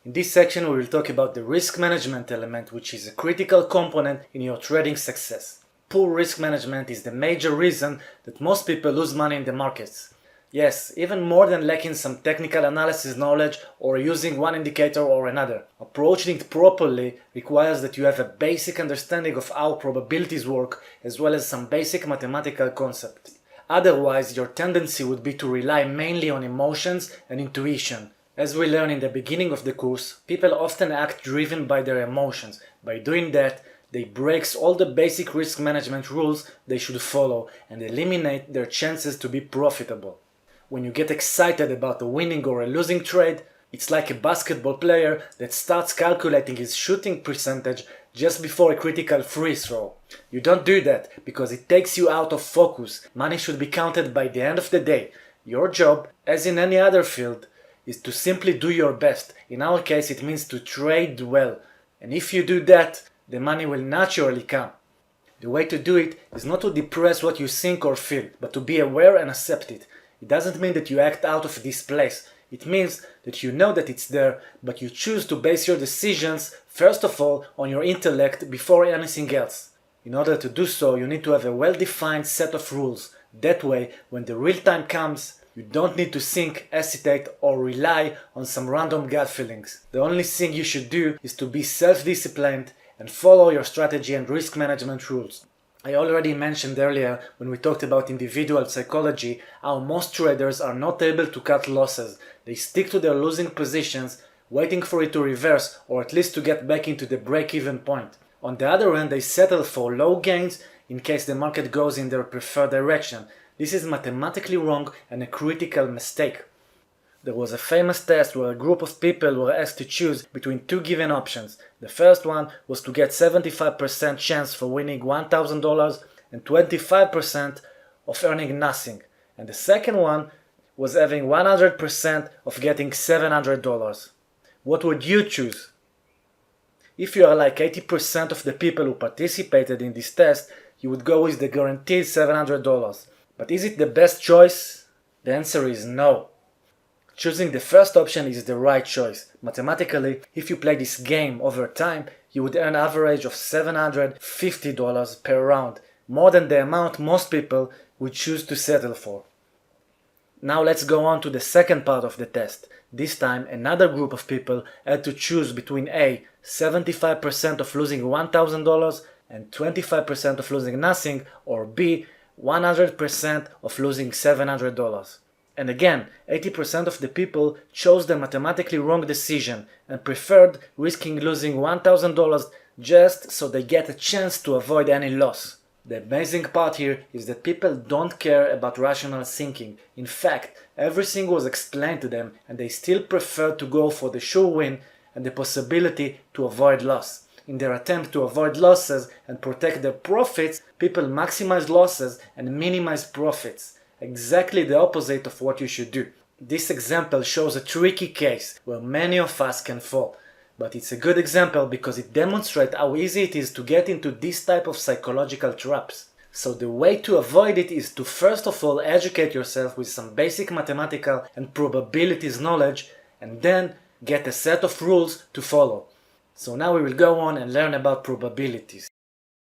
In this section we will talk about the risk management element, which is a critical component in your trading success. Poor risk management is the major reason that most people lose money in the markets. Yes, even more than lacking some technical analysis knowledge or using one indicator or another. Approaching it properly requires that you have a basic understanding of how probabilities work, as well as some basic mathematical concepts. Otherwise, your tendency would be to rely mainly on emotions and intuition. As we learn in the beginning of the course, people often act driven by their emotions. By doing that, they break all the basic risk management rules they should follow and eliminate their chances to be profitable. When you get excited about a winning or a losing trade, it's like a basketball player that starts calculating his shooting percentage just before a critical free throw. You don't do that because it takes you out of focus. Money should be counted by the end of the day. Your job, as in any other field, is to simply do your best. In our case, it means to trade well. And if you do that, the money will naturally come. The way to do it is not to depress what you think or feel, but to be aware and accept it. It doesn't mean that you act out of this place. It means that you know that it's there, but you choose to base your decisions, first of all, on your intellect before anything else. In order to do so, you need to have a well-defined set of rules. That way, when the real time comes, you don't need to think, hesitate, or rely on some random gut feelings. The only thing you should do is to be self-disciplined and follow your strategy and risk management rules. I already mentioned earlier when we talked about individual psychology how most traders are not able to cut losses. They stick to their losing positions, waiting for it to reverse or at least to get back into the break-even point. On the other hand, they settle for low gains in case the market goes in their preferred direction. This is mathematically wrong and a critical mistake. There was a famous test where a group of people were asked to choose between two given options. The first one was to get 75% chance for winning $1,000 and 25% of earning nothing. And the second one was having 100% of getting $700. What would you choose? If you are like 80% of the people who participated in this test, you would go with the guaranteed $700. But is it the best choice? The answer is no. Choosing the first option is the right choice. Mathematically, if you play this game over time, you would earn an average of $750 per round, more than the amount most people would choose to settle for. Now let's go on to the second part of the test. This time, another group of people had to choose between A, 75% of losing $1,000 and 25% of losing nothing, or B, 100% of losing $700. And again, 80% of the people chose the mathematically wrong decision and preferred risking losing $1,000 just so they get a chance to avoid any loss. The amazing part here is that people don't care about rational thinking. In fact, everything was explained to them and they still prefer to go for the sure win and the possibility to avoid loss. In their attempt to avoid losses and protect their profits, people maximize losses and minimize profits. Exactly the opposite of what you should do. This example shows a tricky case where many of us can fall. But it's a good example because it demonstrates how easy it is to get into this type of psychological traps. So the way to avoid it is to first of all educate yourself with some basic mathematical and probabilities knowledge and then get a set of rules to follow. So now we will go on and learn about probabilities.